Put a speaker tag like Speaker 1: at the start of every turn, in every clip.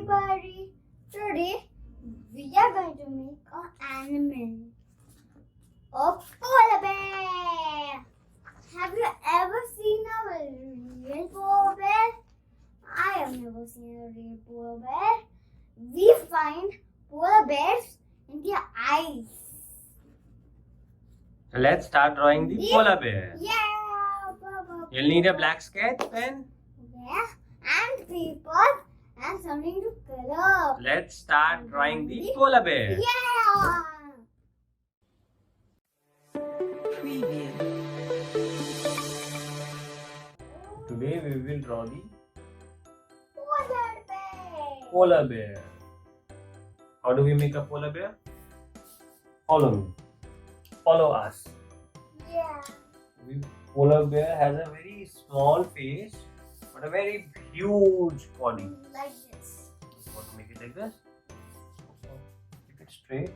Speaker 1: everybody! Today we are going to make an animal of polar bear. Have you ever seen a real polar bear? I have never seen a real polar bear. We find polar bears in their eyes.
Speaker 2: So let's start drawing the polar bear.
Speaker 1: Yeah.
Speaker 2: You'll need a black sketch pen.
Speaker 1: Yeah, and paper and something to color.
Speaker 2: Let's start drawing the polar bear.
Speaker 1: Yeah.
Speaker 3: Preview.
Speaker 2: Today we will draw the
Speaker 1: Polar bear.
Speaker 2: polar bear. How do we make a polar bear? Follow me. Follow us.
Speaker 1: Yeah.
Speaker 2: Polar bear has a very small face but a very huge body.
Speaker 1: Like this.
Speaker 2: You want to make it like this? Keep it straight.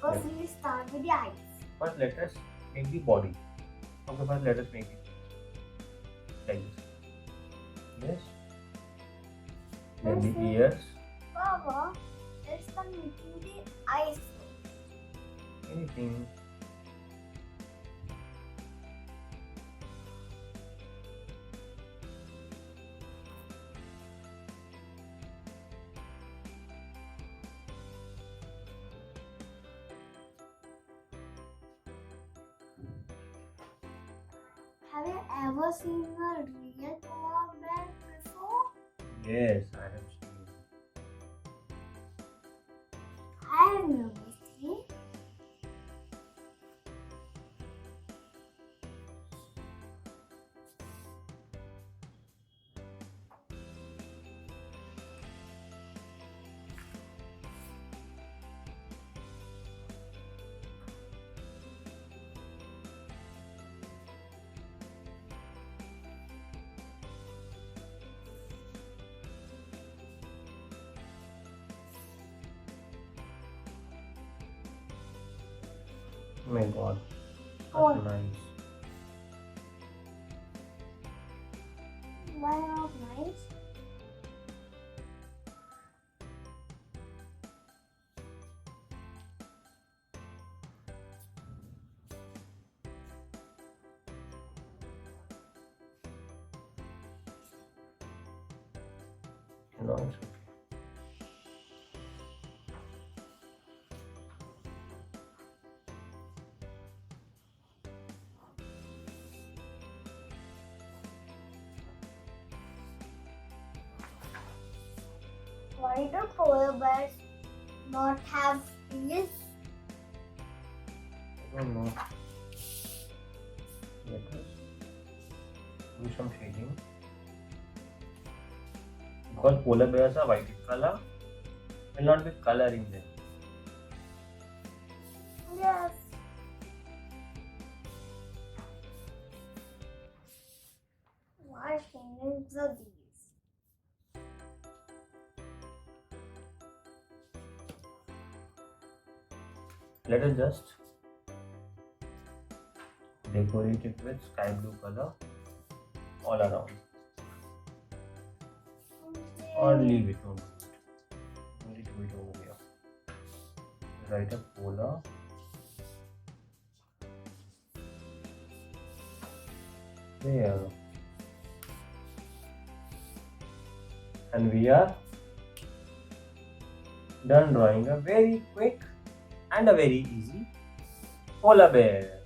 Speaker 1: First we start with the eyes.
Speaker 2: First let us make the body. Okay, first let us make it like this. Yes. Then the ears.
Speaker 1: Baba, let's start making the eyes.
Speaker 2: Anything.
Speaker 1: Have you ever seen a real polar bear before?
Speaker 2: Yes, I have seen.
Speaker 1: I have never seen.
Speaker 2: Oh my god.
Speaker 1: Oh.
Speaker 2: That's nice.
Speaker 1: Why not nice?
Speaker 2: No, it's okay.
Speaker 1: Why do polar bears not have ears?
Speaker 2: I don't know. Let us do some shading. Because polar bears are white in color, will not be coloring them.
Speaker 1: Yes. Why humans are these?
Speaker 2: Let us just decorate it with sky blue color all around. Or leave it over. Only do it over here. Write a polar. There. And we are done drawing a very quick and a very easy polar bear.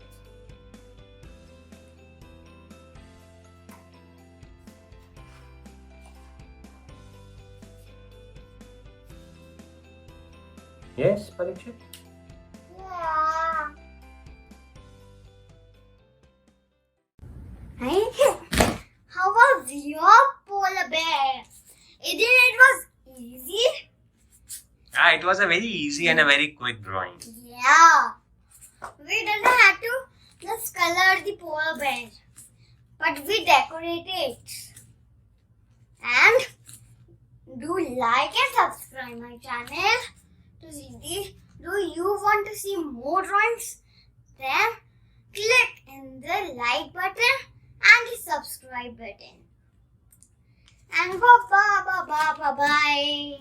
Speaker 2: Yes, Parikshet?
Speaker 1: Yeah. How was your polar bear? It was easy.
Speaker 2: It was a very easy and a very quick drawing.
Speaker 1: Yeah. We didn't have to just color the polar bear, but we decorate it. And do like and subscribe my channel to see the. Do you want to see more drawings? Then click in the like button and the subscribe button. And bye bye. Bye bye.